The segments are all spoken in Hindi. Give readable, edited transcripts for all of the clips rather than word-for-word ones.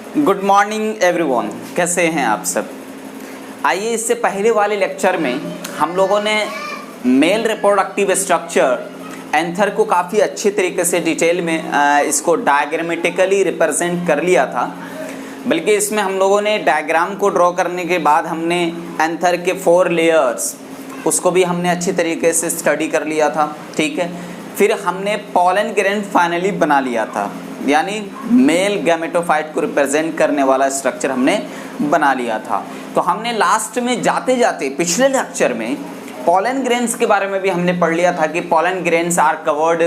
गुड मॉर्निंग एवरीवन, कैसे हैं आप सब। आइए, इससे पहले वाले लेक्चर में हम लोगों ने मेल रिप्रोडक्टिव स्ट्रक्चर एंथर को काफ़ी अच्छे तरीके से डिटेल में इसको डायग्रामेटिकली रिप्रेजेंट कर लिया था। बल्कि इसमें हम लोगों ने डायग्राम को ड्रॉ करने के बाद हमने एंथर के 4 लेयर्स उसको भी हमने अच्छी तरीके से स्टडी कर लिया था। ठीक है, फिर हमने पॉलन ग्रेन फाइनली बना लिया था, यानी मेल गैमेटोफाइट को रिप्रेजेंट करने वाला स्ट्रक्चर हमने बना लिया था। तो हमने लास्ट में जाते जाते पिछले लेक्चर में पॉलन ग्रेन्स के बारे में भी हमने पढ़ लिया था कि pollen grains are covered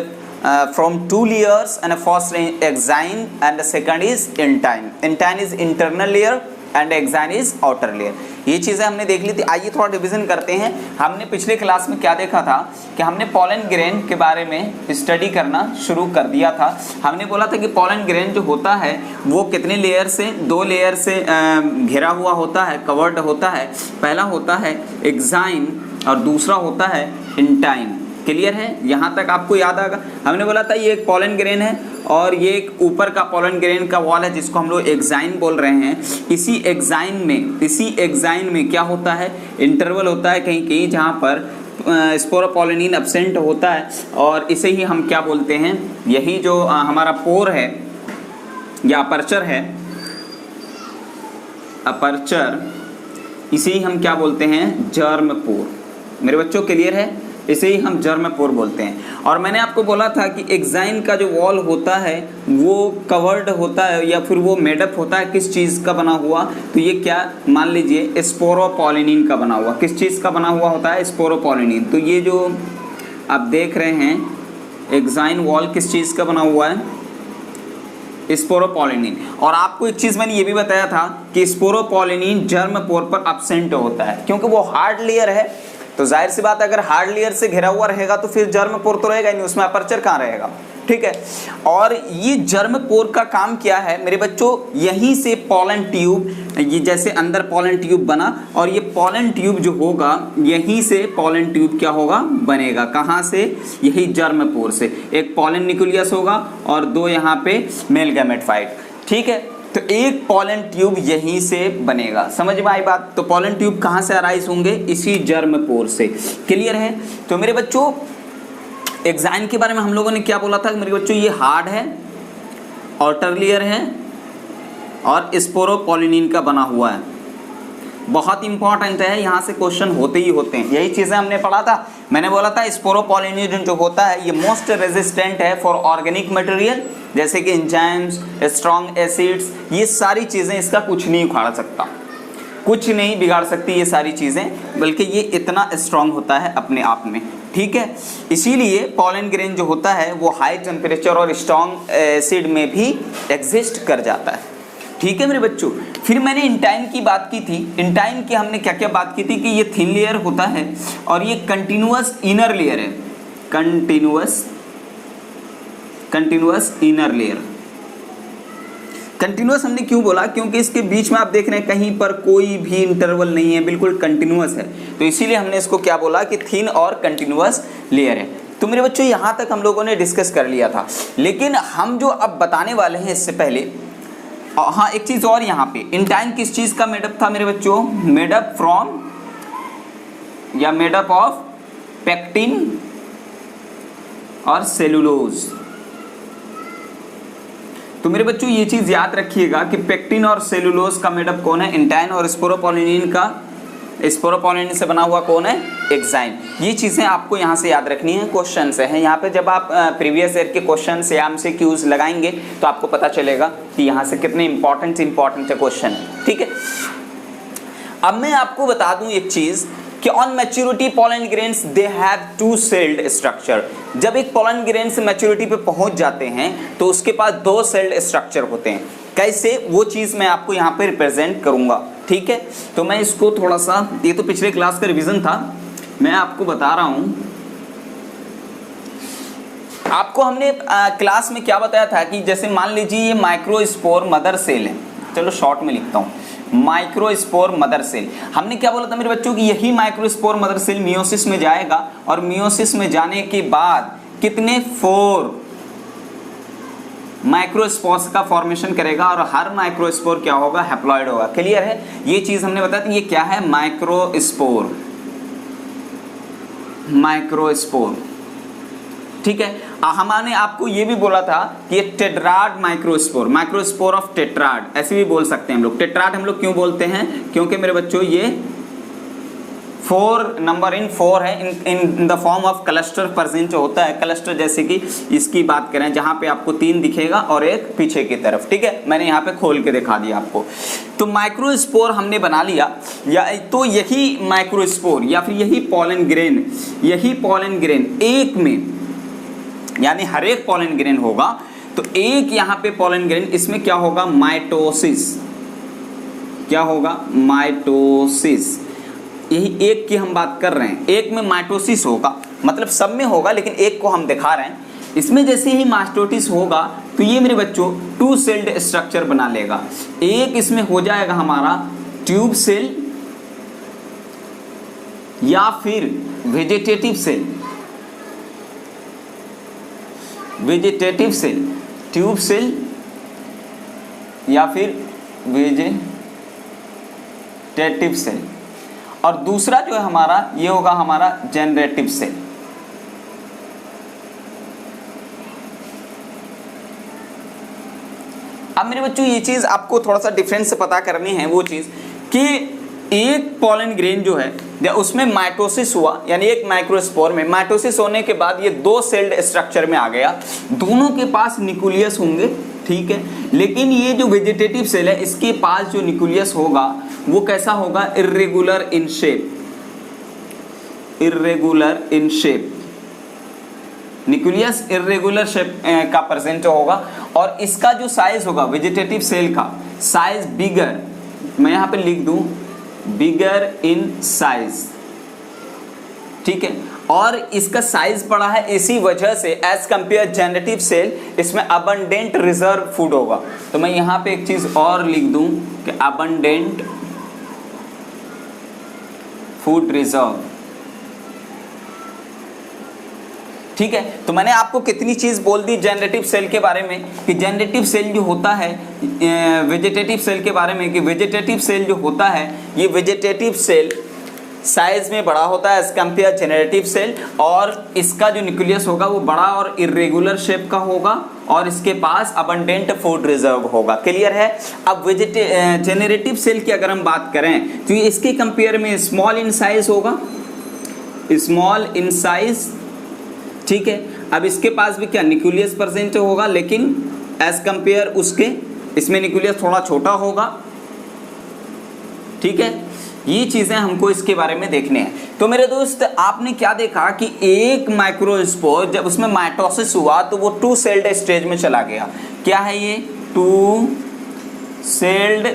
from 2 layers and first exine and the second is intine. Intine is internal layer and exine is outer layer. ये चीज़ें हमने देख ली थी। आइए थोड़ा रिवीजन करते हैं। हमने पिछले क्लास में क्या देखा था कि हमने पॉलन ग्रेन के बारे में स्टडी करना शुरू कर दिया था। हमने बोला था कि पॉलन ग्रेन जो होता है वो कितने लेयर से, 2 लेयर से घिरा हुआ होता है, कवर्ड होता है। पहला होता है एक्साइन और दूसरा होता है इंटाइन। क्लियर है, यहाँ तक आपको याद आएगा। हमने बोला था ये एक पॉलन ग्रेन है और ये एक ऊपर का पॉलन ग्रेन का वॉल है जिसको हम लोग एक्साइन बोल रहे हैं। इसी एक्साइन में क्या होता है, इंटरवल होता है कहीं कहीं जहाँ पर स्पोरोपोलिनिन एब्सेंट होता है और इसे ही हम क्या बोलते हैं, यही जो हमारा पोर है या अपर्चर है, अपर्चर, इसे ही हम क्या बोलते हैं, जर्म पोर। मेरे बच्चों क्लियर है, इसे ही हम जर्म पोर बोलते हैं। और मैंने आपको बोला था कि एक्साइन का जो वॉल होता है वो कवर्ड होता है या फिर वो मेडअप होता है किस चीज़ का बना हुआ, तो ये क्या, मान लीजिए स्पोरोपोलिनिन का बना हुआ। किस चीज़ का बना हुआ होता है, स्पोरोपोलिनिन। तो ये जो आप देख रहे हैं एक्साइन वॉल किस चीज़ का बना हुआ है, स्पोरोपोलिनिन। और आपको एक चीज़ मैंने ये भी बताया था कि स्पोरोपोलिनिन जर्म पोर पर एब्सेंट होता है क्योंकि वो हार्ड लेयर है। तो जाहिर सी बात, अगर हार्ड लेयर से घिरा हुआ रहेगा तो फिर जर्म पोर तो रहेगा नहीं, उसमें अपर्चर कहाँ रहेगा। ठीक है, और ये जर्म पोर का काम क्या है मेरे बच्चों, यहीं से पॉलन ट्यूब, ये जैसे अंदर पॉलन ट्यूब बना और ये पॉलन ट्यूब जो होगा यहीं से पॉलन ट्यूब क्या होगा, बनेगा। कहाँ से, यही जर्म पोर से। एक पॉलन न्यूक्लियस होगा और 2 यहाँ पे मेल गैमेटोफाइट। ठीक है, तो एक पॉलन ट्यूब यहीं से बनेगा। समझ में आई बात। तो पॉलन ट्यूब कहाँ से अराइज होंगे, इसी जर्म पोर से। क्लियर है। तो मेरे बच्चों एक्साइन के बारे में हम लोगों ने क्या बोला था मेरे बच्चों, ये हार्ड है, आउटर लेयर है और स्पोरोपोलिनिन का बना हुआ है। बहुत इंपॉर्टेंट है, यहाँ से क्वेश्चन होते ही होते हैं। यही चीज़ें हमने पढ़ा था। मैंने बोला था स्पोरोपोलिनिन जो होता है ये मोस्ट रेजिस्टेंट है फॉर ऑर्गेनिक मटेरियल, जैसे कि एंजाइम्स, स्ट्रॉन्ग एसिड्स, ये सारी चीज़ें इसका कुछ नहीं उखाड़ सकता, कुछ नहीं बिगाड़ सकती ये सारी चीज़ें, बल्कि ये इतना स्ट्रॉन्ग होता है अपने आप में। ठीक है, इसीलिए पॉलन ग्रेन जो होता है वो हाई टेम्परेचर और स्ट्रॉन्ग एसिड में भी एग्जिस्ट कर जाता है। ठीक है मेरे बच्चों। फिर मैंने इंटाइन की बात की थी। इंटाइन की हमने क्या क्या बात की थी कि ये थिन लेयर होता है और ये कंटिन्यूअस इनर लेयर है, कंटिन्यूअस इनर लेयर। कंटिन्यूअस हमने क्यों बोला, क्योंकि इसके बीच में आप देख रहे हैं कहीं पर कोई भी इंटरवल नहीं है, बिल्कुल कंटिन्यूअस है। तो इसीलिए हमने इसको क्या बोला कि थिन और कंटिन्यूअस लेयर है। तो मेरे बच्चों यहाँ तक हम लोगों ने डिस्कस कर लिया था। लेकिन हम जो अब बताने वाले हैं इससे पहले, हाँ एक चीज़ और, यहाँ पे इंटाइन किस चीज़ का मेडअप था मेरे बच्चों, मेडअप फ्रॉम या मेडअप ऑफ पेक्टिन और सेलुलोज। तो मेरे बच्चों ये चीज़ याद रखिएगा कि पेक्टिन और सेलुलोज का मेडअप कौन है, इंटाइन, और स्पोरोपोलिनिन का, स्पोरोपोलिनिन से बना हुआ कौन है, एक्साइन। ये चीज़ें आपको यहाँ से याद रखनी है, क्वेश्चन से हैं यहाँ पे। जब आप प्रीवियस ईयर के क्वेश्चन से MCQs लगाएंगे तो आपको पता चलेगा कि यहाँ से कितने इंपॉर्टेंट है क्वेश्चन है। ठीक है, अब मैं आपको बता दूँ एक चीज़ कि on maturity pollen grains they have 2 celled structure. जब एक पॉलन ग्रेन से मैच्योरिटी पे पहुंच जाते हैं तो उसके पास 2 सेल्ड स्ट्रक्चर होते हैं। कैसे, वो चीज़ मैं आपको यहाँ पे रिप्रेजेंट करूँगा। ठीक है, तो मैं इसको थोड़ा सा, ये तो पिछले क्लास का रिवीजन था, मैं आपको बता रहा हूँ। आपको हमने क्लास में क्या बताया था कि जैसे मान लीजिए ये माइक्रोस्पोर मदर सेल है, चलो शॉर्ट में लिखता हूँ, माइक्रोस्पोर मदर सेल। हमने क्या बोला था मेरे बच्चों कि यही माइक्रोस्पोर मदर सेल मियोसिस में जाएगा और मियोसिस में जाने के बाद कितने 4 माइक्रोस्पोर्स का फॉर्मेशन करेगा और हर माइक्रोस्पोर क्या होगा, हैप्लॉइड होगा। क्लियर है, ये चीज हमने बताया था। ये क्या है, माइक्रोस्पोर, माइक्रोस्पोर, ठीक है। हमने आपको ये भी बोला था कि ये tetrad microspore, microspore of tetrad ऐसे भी बोल सकते हैं हम लोग। टेट्राड हम लोग क्यों बोलते हैं, क्योंकि मेरे बच्चों ये 4 नंबर इन 4 है, in the form of cluster present होता है। क्लस्टर जैसे कि इसकी बात करें जहां पे आपको 3 दिखेगा और एक पीछे की तरफ, ठीक है। मैंने यहाँ पे खोल के दिखा दिया आपको। तो माइक्रोस्पोर हमने बना लिया, या तो यही माइक्रोस्पोर या फिर यही पॉलन ग्रेन, यही पॉलन ग्रेन एक में, यानी हर एक पॉलन ग्रेन होगा। तो एक यहाँ पे पॉलन ग्रेन, इसमें क्या होगा, माइटोसिस, क्या होगा, माइटोसिस। यही एक की हम बात कर रहे हैं, एक में माइटोसिस होगा, मतलब सब में होगा लेकिन एक को हम दिखा रहे हैं। इसमें जैसे ही माइटोसिस होगा तो ये मेरे बच्चों 2 सेल्ड स्ट्रक्चर बना लेगा। एक इसमें हो जाएगा हमारा ट्यूब सेल या फिर vegetative cell, vegetative cell, tube cell या फिर वेजिटेटिव सेल, और दूसरा जो है हमारा ये होगा हमारा जनरेटिव सेल। अब मेरे बच्चों ये चीज आपको थोड़ा सा डिफरेंस से पता करनी है, वो चीज कि एक पॉलन ग्रेन जो है उसमें माइटोसिस हुआ, यानी एक माइक्रोस्पोर में माइटोसिस होने के बाद ये 2 सेल्ड स्ट्रक्चर में आ गया। दोनों के पास न्यूक्लियस होंगे, ठीक है। लेकिन ये जो वेजिटेटिव सेल है इसके पास जो न्यूक्लियस होगा वो कैसा होगा, irregular in shape, irregular in shape, nucleus irregular shape का प्रेजेंट होगा। और इसका जो साइज होगा वेजिटेटिव सेल का साइज बिगर, मैं यहाँ पे लिख दूं बिगर इन साइज, ठीक है। और इसका साइज बड़ा है इसी वजह से एज कंपेयर जनरेटिव सेल, इसमें अबंडेंट रिजर्व फूड होगा। तो मैं यहाँ पे एक चीज और लिख दूं कि अबंडेंट फूड रिजर्व, ठीक है। तो मैंने आपको कितनी चीज बोल दी जनरेटिव सेल के बारे में, कि जनरेटिव सेल जो होता है वेजिटेटिव सेल के बारे में, कि वेजिटेटिव सेल जो होता है ये वेजिटेटिव सेल साइज में बड़ा होता है एज कंपेयर जनरेटिव सेल, और इसका जो न्यूक्लियस होगा वो बड़ा और इर्रेगुलर शेप का होगा और इसके पास अबंडेंट फूड रिजर्व होगा। क्लियर है। अब जनरेटिव सेल की अगर हम बात करें तो ये इसके कंपेयर में स्मॉल इन साइज होगा, स्मॉल इन साइज, ठीक है। अब इसके पास भी क्या न्यूक्लियस प्रेजेंट होगा, लेकिन एज कंपेयर उसके इसमें न्यूक्लियस थोड़ा छोटा होगा, ठीक है। ये चीजें हमको इसके बारे में देखने हैं। तो मेरे दोस्त आपने क्या देखा कि एक माइक्रोस्पोर जब उसमें माइटोसिस हुआ तो वो 2 सेल्ड स्टेज में चला गया। क्या है ये, 2 celled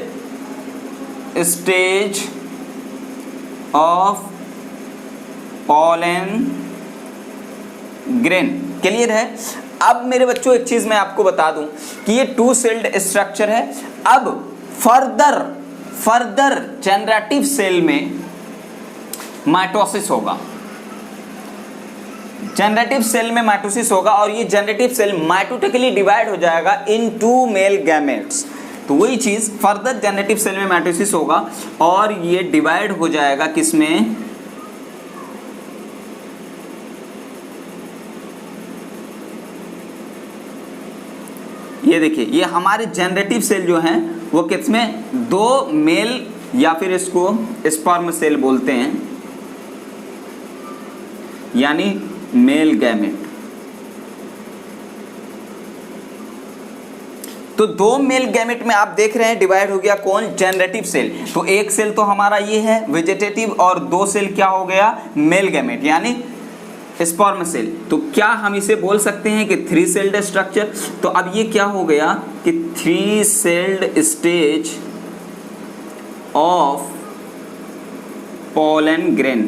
stage of pollen grain. Clear है। अब मेरे बच्चों एक चीज मैं आपको बता दूं कि ये 2 सेल्ड स्ट्रक्चर है। अब फर्दर जनरेटिव सेल में माइटोसिस होगा, जनरेटिव सेल में माइटोसिस होगा और ये जनरेटिव सेल माइटोटिकली डिवाइड हो जाएगा इन 2 मेल गैमेट्स। तो वही चीज फर्दर जनरेटिव सेल में माइटोसिस होगा और ये डिवाइड हो जाएगा किसमें, ये देखिए ये हमारे जनरेटिव सेल जो हैं वो किसमें, 2 मेल या फिर इसको स्पर्म सेल बोलते हैं, यानी मेल गैमेट। तो 2 मेल गैमेट में आप देख रहे हैं डिवाइड हो गया कौन, जनरेटिव सेल। तो एक सेल तो हमारा ये है वेजिटेटिव और 2 सेल क्या हो गया, मेल गैमेट यानी स्पर्म सेल। तो क्या हम इसे बोल सकते हैं कि 3 सेल्ड स्ट्रक्चर। तो अब ये क्या हो गया कि 3 celled stage of pollen grain.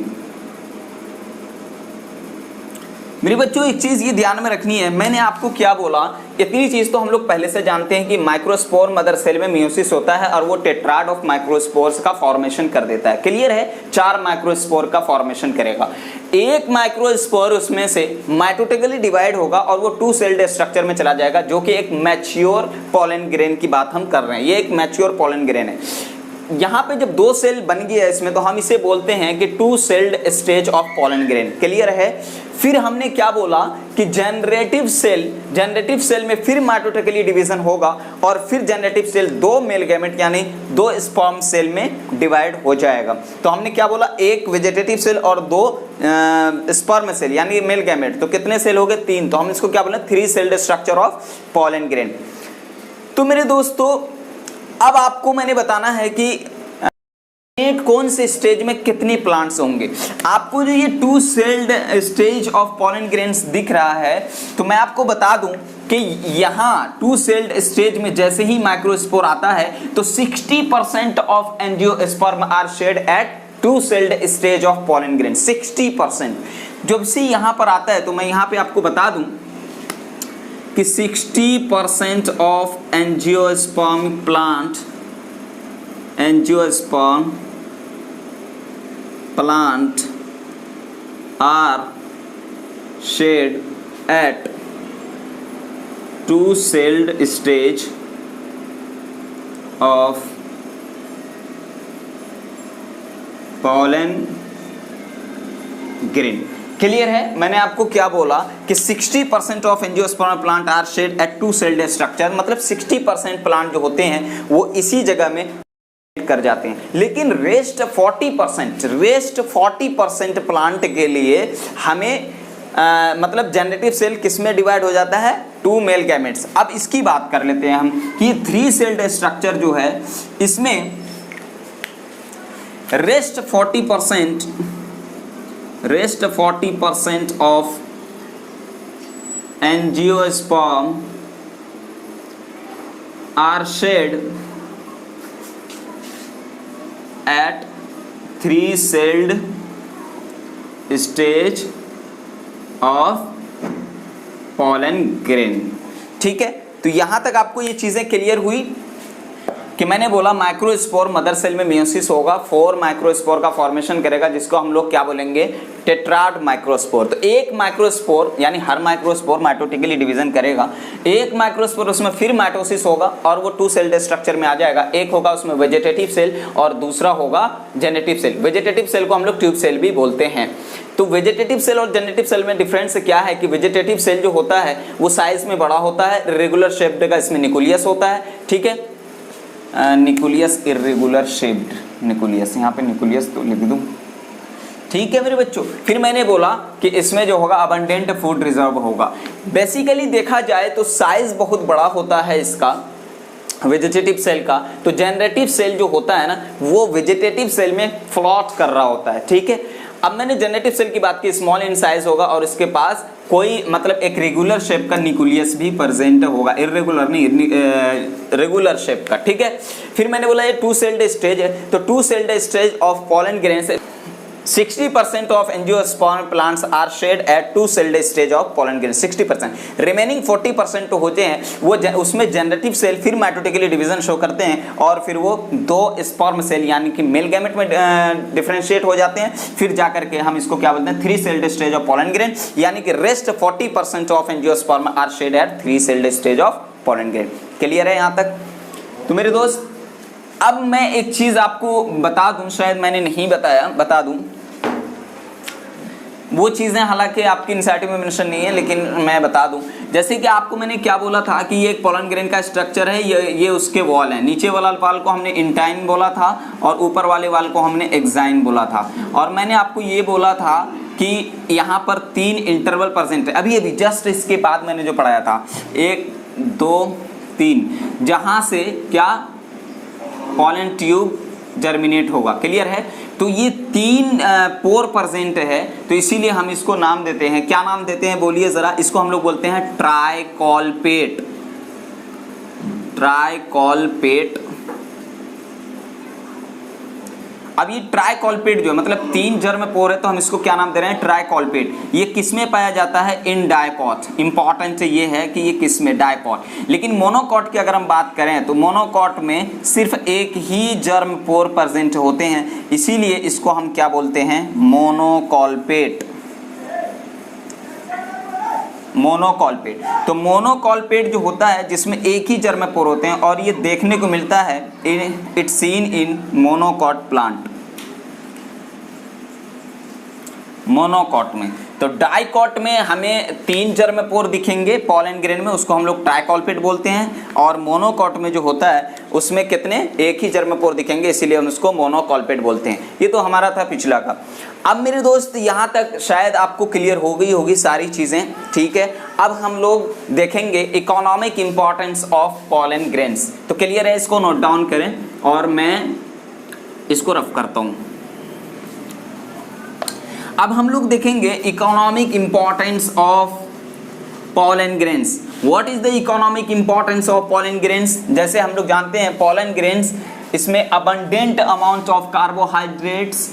मेरे बच्चों एक चीज ये ध्यान में रखनी है, मैंने आपको क्या बोला, इतनी चीज तो हम लोग पहले से जानते हैं कि माइक्रोस्पोर मदर सेल में मियोसिस होता है और वो टेट्राड ऑफ माइक्रोस्पोर्स का फॉर्मेशन कर देता है। क्लियर है? 4 माइक्रोस्पोर का फॉर्मेशन करेगा। एक माइक्रोस्पोर उसमें से माइटोटिकली डिवाइड होगा और वो 2 सेल्ड स्ट्रक्चर में चला जाएगा, जो कि एक मैच्योर पोलन ग्रेन की बात हम कर रहे हैं। ये एक मैच्योर पोलन ग्रेन है। यहाँ पे जब 2 सेल बन गया है इसमें, तो हम इसे बोलते हैं कि 2 celled stage of pollen grain. Clear है? फिर हमने क्या बोला कि जनरेटिव सेल में फिर माइटोटिकली डिवीजन होगा और फिर जनरेटिव सेल 2 मेल गैमेट यानी 2 स्पर्म सेल में डिवाइड हो जाएगा। तो हमने क्या बोला, एक वेजिटेटिव सेल और 2 स्पर्म सेल यानी मेल गैमेट, तो कितने सेल हो गए? 3। तो हम इसको क्या बोले, 3 sailed structure of pollen grain. तो मेरे दोस्तों अब आपको मैंने बताना है कि कौन से स्टेज में कितने प्लांट्स होंगे। आपको जो ये 2 celled stage of pollen grains दिख रहा है, तो मैं आपको बता दूं कि यहाँ 2 सेल्ड स्टेज में जैसे ही माइक्रोस्पोर आता है तो 60% of angiosperm are shed at 2 celled stage of pollen grain. 60% जब से यहाँ पर आता है, तो मैं यहाँ पे आपको बता दूं कि 60% of angiosperm plant are shed at 2 celled stage of pollen grain. Clear है? मैंने आपको क्या बोला कि 60% of angiosperm plant are shed at 2 celled structure, मतलब 60% प्लांट जो होते हैं वो इसी जगह में कर जाते हैं। लेकिन रेस्ट 40% प्लांट के लिए हमें मतलब जनरेटिव सेल किस में डिवाइड हो जाता है? 2 मेल गैमेट्स। अब इसकी बात कर लेते हैं हम कि 3 सेल्ड स्ट्रक्चर जो है इसमें rest 40% of angiosperm are shed at 3-celled stage of pollen grain। ठीक है? तो यहां तक आपको ये चीजें क्लियर हुई कि मैंने बोला माइक्रोस्पोर मदर सेल में मियोसिस होगा, 4 माइक्रोस्पोर का फॉर्मेशन करेगा, जिसको हम लोग क्या बोलेंगे? Tetrad microspore. तो एक माइक्रोस्पोर यानी हर माइक्रोस्पोर माइटोटिकली डिवीजन करेगा। एक माइक्रोस्पोर उसमें फिर माइटोसिस होगा और वो 2 सेल्ड स्ट्रक्चर में आ जाएगा। एक होगा उसमें वेजिटेटिव सेल और दूसरा होगा जेनेटिव सेल। वेजिटेटिव सेल को हम लोग ट्यूब सेल भी बोलते हैं। तो वेजिटेटिव सेल और जेनेटिव सेल में डिफरेंस क्या है कि वेजिटेटिव सेल जो होता है वो साइज में बड़ा होता है, रेगुलर शेप्ड का इसमें न्यूक्लियस होता है। ठीक है? न्यूक्लियस इर्रेगुलर शेप्ड, न्यूक्लियस, यहाँ पे न्यूक्लियस तो लिख दूं। ठीक है मेरे बच्चों? फिर मैंने बोला कि इसमें जो होगा अबंडेंट फूड रिजर्व होगा। बेसिकली देखा जाए तो साइज बहुत बड़ा होता है इसका वेजिटेटिव सेल का। तो जनरेटिव सेल जो होता है ना, वो वेजिटेटिव सेल में फ्लॉट कर रहा होता है। ठीक है? अब मैंने जनरेटिव सेल की बात की, स्मॉल इन साइज होगा और इसके पास कोई मतलब एक रेगुलर शेप का न्यूक्लियस भी प्रेजेंट होगा, इर्रेगुलर नहीं, रेगुलर शेप का। ठीक है? फिर मैंने बोला ये 2 सेल्ड स्टेज है, तो 2 celled stage of pollen grain 60% of angiosperm plants are shed at 2 celled stage of pollen grain. 60%, remaining 40% तो होते हैं वो उसमें जनरेटिव सेल फिर माइटोटिकली डिवीजन शो करते हैं और फिर वो 2 स्पर्म सेल यानी कि मेल गैमेट में डिफरेंशिएट हो जाते हैं। फिर जाकर के हम इसको क्या बोलते हैं? 3 celled stage of pollen grain, यानी कि rest 40% of angiosperm are shed at 3 celled stage of pollen grain. Clear है यहाँ तक? तो मेरे दोस्त अब मैं एक चीज आपको बता दूं, शायद मैंने नहीं बताया, बता दूं वो चीज़ें, हालांकि आपकी इनसाइटिव में मेंशन नहीं है लेकिन मैं बता दूं। जैसे कि आपको मैंने क्या बोला था कि ये एक पोलन ग्रेन का स्ट्रक्चर है, ये उसके वॉल है। नीचे वाला वाल को हमने इंटाइन बोला था और ऊपर वाले वाल को हमने एक्साइन बोला था। और मैंने आपको ये बोला था कि यहाँ पर 3 इंटरवल प्रेजेंट है। अभी जस्ट इसके बाद मैंने जो पढ़ाया था 1 2 3, जहाँ से क्या पोलन ट्यूब जर्मिनेट होगा। क्लियर है? तो ये 3 पोर प्रेजेंट है, तो इसीलिए हम इसको नाम देते हैं, क्या नाम देते हैं बोलिए जरा? इसको हम लोग बोलते हैं ट्राइकॉलपेट। ट्राइकॉलपेट अब ये ट्राइकॉल्पेट जो है मतलब 3 जर्मपोर है तो हम इसको क्या नाम दे रहे हैं, ट्राइकॉल्पेट। ये किस में पाया जाता है, इन डायकॉट। इंपॉर्टेंट ये है कि ये किस में, डायकॉट। लेकिन मोनोकॉट की अगर हम बात करें तो मोनोकॉट में सिर्फ एक ही जर्मपोर प्रेजेंट होते हैं, इसीलिए इसको हम क्या बोलते हैं, मोनोकॉल्पेट। मोनोकॉल्पेट। तो मोनोकॉल्पेट जो होता है जिसमें एक ही जर्मपोर होते हैं और ये देखने को मिलता है it's seen in monocot plant, monocot में। तो डाइकॉट में हमें 3 जर्मपोर दिखेंगे पॉलन ग्रेन में, उसको हम लोग ट्राइकॉल्पेट बोलते हैं। और मोनोकॉट में जो होता है उसमें कितने, एक ही जर्मपोर दिखेंगे, इसीलिए हम उसको मोनोकॉल्पेट बोलते हैं। ये तो हमारा था पिछला का। अब मेरे दोस्त यहाँ तक शायद आपको क्लियर हो गई होगी सारी चीज़ें, ठीक है। अब हम लोग देखेंगे economic importance of pollen grains. तो क्लियर है, इसको नोट डाउन करें और मैं इसको रफ करता हूँ। अब हम लोग देखेंगे economic importance of pollen grains. What is the economic importance of pollen grains? जैसे हम लोग जानते हैं पॉलन ग्रेन्स, इसमें abundant amount of carbohydrates,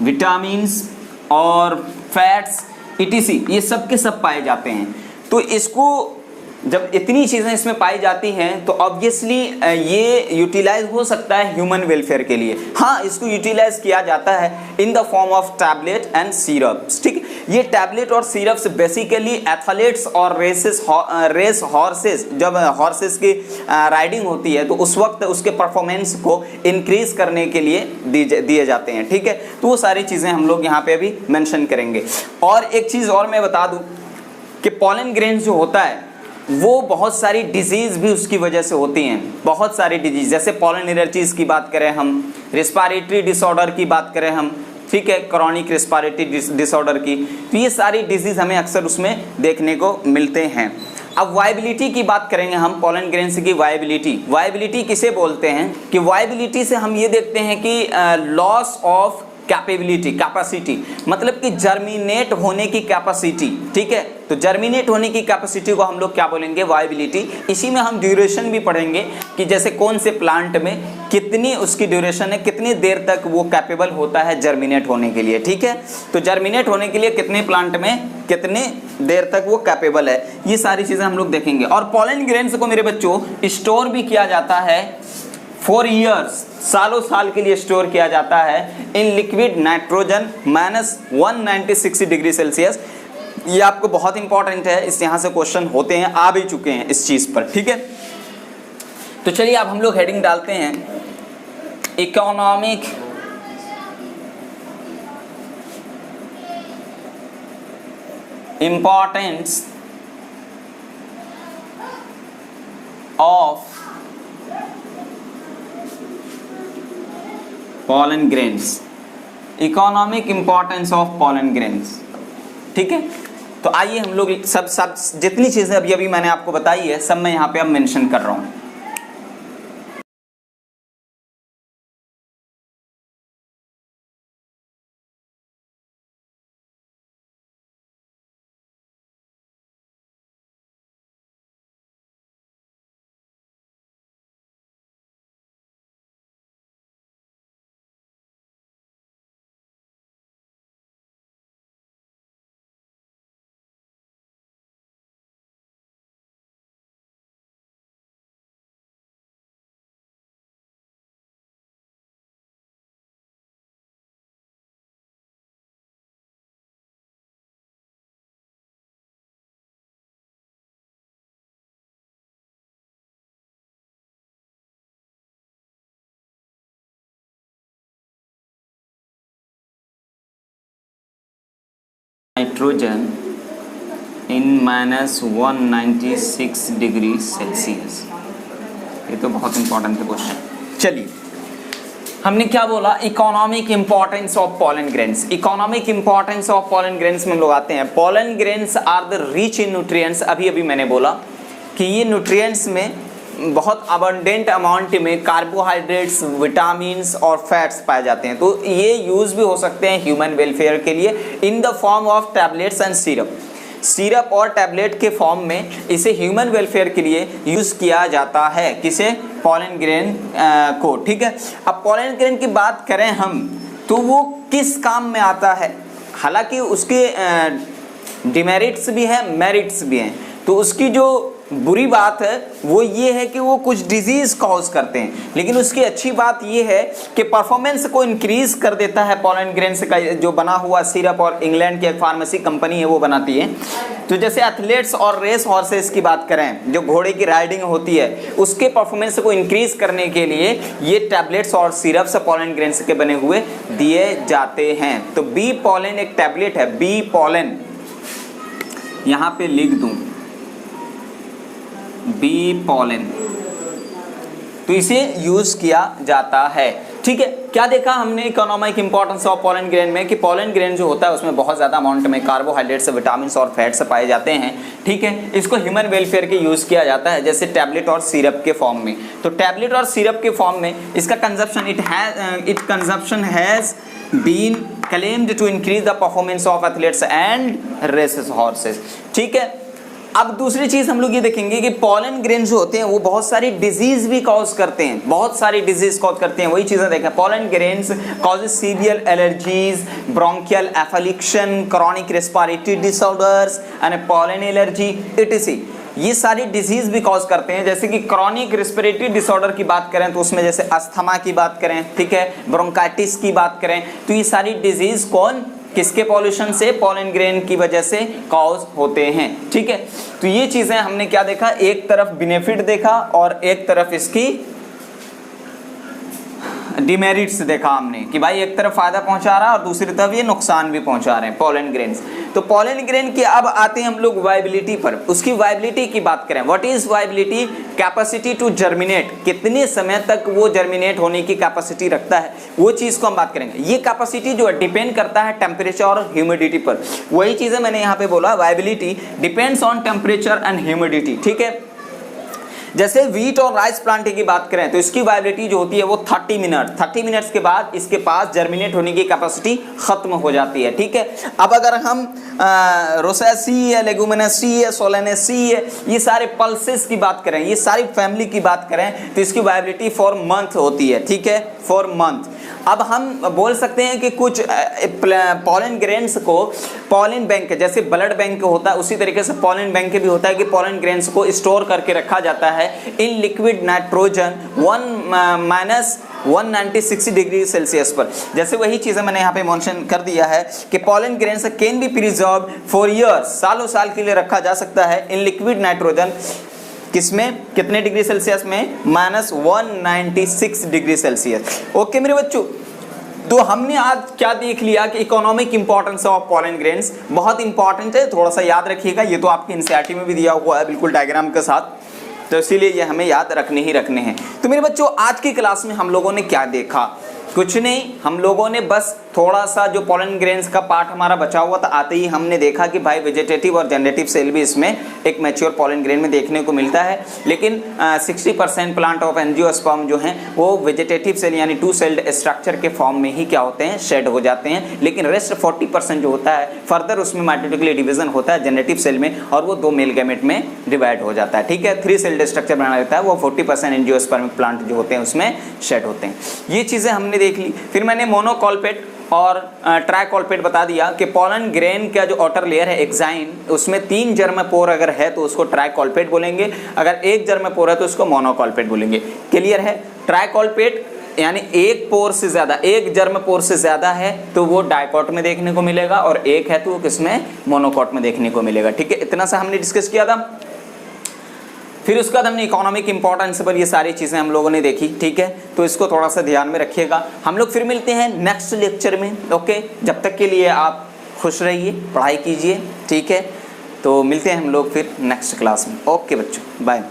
vitamins और फैट्स etc ये सब के सब पाए जाते हैं। तो इसको जब इतनी चीज़ें इसमें पाई जाती हैं तो ऑब्वियसली ये यूटिलाइज हो सकता है ह्यूमन वेलफेयर के लिए। हाँ, इसको यूटिलाइज किया जाता है in the form of tablet and syrups, ठीक। ये टैबलेट और सिरप्स बेसिकली एथलीट्स और रेस हॉर्सेस, जब हॉर्सेस की राइडिंग होती है तो उस वक्त उसके परफॉर्मेंस को इंक्रीज करने के लिए दिए जाते हैं, ठीक है। तो वो सारी चीज़ें हम लोग यहाँ पे अभी मेंशन करेंगे। और एक चीज़ और मैं बता दूँ कि पॉलन ग्रेन्स जो होता है वो बहुत सारी डिजीज़ भी उसकी वजह से होती हैं, बहुत सारी डिजीज़। जैसे पॉलन एलर्जीज़ की बात करें हम, रिस्पायरेटरी डिसऑर्डर की बात करें हम, ठीक है, क्रॉनिक रिस्पायरेटरी डिसऑर्डर की, तो ये सारी डिजीज़ हमें अक्सर उसमें देखने को मिलते हैं। अब वायबिलिटी की बात करेंगे हम, पॉलन ग्रेन्स की वायबिलिटी। वायबिलिटी किसे बोलते हैं कि वायबिलिटी से हम ये देखते हैं कि लॉस ऑफ कैपेबिलिटी, कैपेसिटी, मतलब कि जर्मिनेट होने की कैपेसिटी, ठीक है। तो जर्मिनेट होने की कैपेसिटी को हम लोग क्या बोलेंगे, वायबिलिटी। इसी में हम ड्यूरेशन भी पढ़ेंगे कि जैसे कौन से प्लांट में कितनी उसकी ड्यूरेशन है, कितनी देर तक वो कैपेबल होता है जर्मिनेट होने के लिए, ठीक है। तो जर्मिनेट होने के लिए कितने प्लांट में कितने देर तक वो कैपेबल है, ये सारी चीज़ें हम लोग देखेंगे। और पॉलन ग्रेन्स को मेरे बच्चों स्टोर भी किया जाता है 4 years, सालों साल के लिए स्टोर किया जाता है in liquid nitrogen -196 degree Celsius. ये आपको बहुत इंपॉर्टेंट है, इस यहाँ से क्वेश्चन होते हैं, आ भी चुके हैं इस चीज़ पर, ठीक है। तो चलिए अब हम लोग हेडिंग डालते हैं economic importance of pollen grains. Economic importance of pollen grains, ठीक है। तो आइए हम लोग सब जितनी चीज़ें अभी अभी मैंने आपको बताई है सब मैं यहाँ पे अब मेंशन कर रहा हूँ। Nitrogen in -196 degree Celsius. ये तो बहुत इंपॉर्टेंट है क्वेश्चन। चलिए हमने क्या बोला, economic importance of pollen grains. Economic importance of pollen grains में हम लोग आते हैं। Pollen grains are the rich in nutrients. अभी अभी मैंने बोला कि ये न्यूट्रिएंट्स में बहुत अबंडेंट अमाउंट में कार्बोहाइड्रेट्स, विटामिन्स और फैट्स पाए जाते हैं। तो ये यूज़ भी हो सकते हैं ह्यूमन वेलफेयर के लिए in the form of tablets and syrup. Syrup और टैबलेट के फॉर्म में इसे ह्यूमन वेलफेयर के लिए यूज़ किया जाता है, किसे, पॉलन ग्रेन को, ठीक है। अब पॉलन ग्रेन की बात करें हम तो वो किस काम में आता है। हालांकि उसके डिमेरिट्स भी हैं, मेरिट्स भी हैं। तो उसकी जो बुरी बात है वो ये है कि वो कुछ डिजीज कॉज करते हैं, लेकिन उसकी अच्छी बात ये है कि परफॉर्मेंस को इंक्रीज कर देता है। पोलन ग्रेन्स का जो बना हुआ सिरप, और इंग्लैंड की एक फार्मेसी कंपनी है वो बनाती है। तो जैसे एथलीट्स और रेस हॉर्सेस की बात करें, जो घोड़े की राइडिंग होती है, उसके परफॉर्मेंस को इंक्रीज करने के लिए ये टैबलेट्स और सिरप्स पोलन ग्रेन्स के बने हुए दिए जाते हैं। तो बी पोलन एक टैबलेट है, बी पोलन यहाँ पे लिख दूं, बी पोलन, तो इसे यूज किया जाता है। ठीक है, क्या देखा हमने economic importance of pollen grain में कि पोलन ग्रेन जो होता है उसमें बहुत ज़्यादा अमाउंट में कार्बोहाइड्रेट्स, विटामिन और फैट्स पाए जाते हैं। ठीक है, इसको ह्यूमन वेलफेयर के यूज़ किया जाता है, जैसे टैबलेट और सिरप के फॉर्म में। तो टैबलेट और सिरप के फॉर्म में इसका consumption has been claimed to increase the performance of athletes and race horses. ठीक है, अब दूसरी चीज हम लोग ये देखेंगे कि पोलन ग्रेन जो होते हैं वो बहुत सारी डिजीज भी कॉज करते हैं, बहुत सारी डिजीज कॉज करते हैं। वही चीजें देखें, pollen grains causes severe allergies, bronchial affliction, chronic respiratory disorders and pollen allergy E T C. ये सारी डिजीज भी कॉज करते हैं। जैसे कि क्रॉनिक रेस्पिरेटरी डिसऑर्डर की बात करें तो उसमें जैसे अस्थमा की बात करें, ठीक है, ब्रोंकाइटिस की बात करें, तो ये सारी डिजीज कौन, किसके पॉल्यूशन से, पोलन ग्रेन की वजह से कॉज होते हैं। ठीक है, तो ये चीजें हमने क्या देखा, एक तरफ बेनिफिट देखा और एक तरफ इसकी डिमेरिट्स देखा हमने कि भाई एक तरफ फायदा पहुंचा रहा है और दूसरी तरफ ये नुकसान भी पहुंचा रहे हैं पोलन ग्रेन्स। तो पोलन ग्रेन की अब आते हैं हम लोग वायबिलिटी पर। उसकी वायबिलिटी की बात करें, what is viability, capacity to germinate, कितने समय तक वो जर्मिनेट होने की कैपेसिटी रखता है, वो चीज को हम बात करेंगे। ये कैपेसिटी जो है डिपेंड करता है टेम्परेचर और ह्यूमिडिटी पर। वही चीजें मैंने यहाँ पे बोला, viability depends on temperature and humidity. ठीक है, जैसे वीट और राइस प्लांट की बात करें तो इसकी वायबिलिटी जो होती है वो 30 मिनट्स के बाद इसके पास जर्मिनेट होने की कैपेसिटी खत्म हो जाती है। ठीक है, अब अगर हम रोसेसी है, लेगुमिनेसी है, सोलेनेसी है, ये सारे पल्सेस की बात करें, ये सारी फैमिली की बात करें तो इसकी वायबिलिटी फॉर मंथ होती है। ठीक है, फॉर मंथ। अब हम बोल सकते हैं कि कुछ पोलन ग्रेन्स को पोलन बैंक, जैसे ब्लड बैंक होता है उसी तरीके से पोलन बैंक भी होता है कि पोलन ग्रेन्स को स्टोर करके रखा जाता है in liquid nitrogen 196 degree Celsius पर। जैसे वही चीज़ें मैंने यहाँ पे मेंशन कर दिया है कि pollen grains can be preserved for years, सालों साल के लिए रखा जा सकता है इन लिक्विड नाइट्रोजन, किसमें, कितने डिग्री सेल्सियस में, -196 डिग्री सेल्सियस। ओके मेरे बच्चों, तो हमने आज क्या देख लिया कि economic importance of pollen grains बहुत इंपॉर्टेंट है, थोड़ा सा याद रखिएगा। ये तो आपकी एनसीईआरटी में भी दिया हुआ है बिल्कुल डायग्राम के साथ, तो इसीलिए ये हमें याद रखने ही रखने हैं। तो मेरे बच्चों आज की क्लास में हम लोगों ने क्या देखा, कुछ नहीं, हम लोगों ने बस थोड़ा सा जो पोलन ग्रेन्स का पार्ट हमारा बचा हुआ था आते ही हमने देखा कि भाई वेजिटेटिव और जनरेटिव सेल भी इसमें एक मैच्योर पोलन ग्रेन में देखने को मिलता है। लेकिन 60% प्लांट ऑफ एंजियोस्पर्म जो हैं वो वेजिटेटिव सेल यानी 2 सेल्ड स्ट्रक्चर के फॉर्म में ही क्या होते हैं, शेड हो जाते हैं। लेकिन रेस्ट 40% जो होता है फर्दर उसमें माइटोटिकली डिवीजन होता है जनरेटिव सेल में और वो 2 मेल गैमेट में डिवाइड हो जाता है। ठीक है, 3 सेल्ड स्ट्रक्चर बना लेता है, वो 40% एंजियोस्पर्मिक प्लांट जो होते हैं उसमें शेड होते हैं। ये चीज़ें हमने देख ली। फिर मैंने मोनोकॉल्पेट और ट्राइकॉल्पेट बता दिया कि पोलन ग्रेन का जो आउटर लेयर है एक्साइन, उसमें 3 जर्मपोर अगर है तो उसको ट्राइकॉल्पेट बोलेंगे, अगर 1 जर्मपोर है तो उसको मोनोकॉल्पेट बोलेंगे। क्लियर है, ट्राइकॉल्पेट यानी एक पोर से ज्यादा, एक जर्मपोर से ज्यादा है तो वो डाइकॉट में देखने को मिलेगा और एक है तो वो किसमें, मोनोकॉट में देखने को मिलेगा। ठीक है, इतना सा हमने डिस्कस किया था। फिर उसके बाद हमने इकोनॉमिक इंपॉर्टेंस पर ये सारी चीज़ें हम लोगों ने देखी। ठीक है, तो इसको थोड़ा सा ध्यान में रखिएगा। हम लोग फिर मिलते हैं नेक्स्ट लेक्चर में। ओके, जब तक के लिए आप खुश रहिए, पढ़ाई कीजिए। ठीक है, तो मिलते हैं हम लोग फिर नेक्स्ट क्लास में। ओके बच्चों, बाय।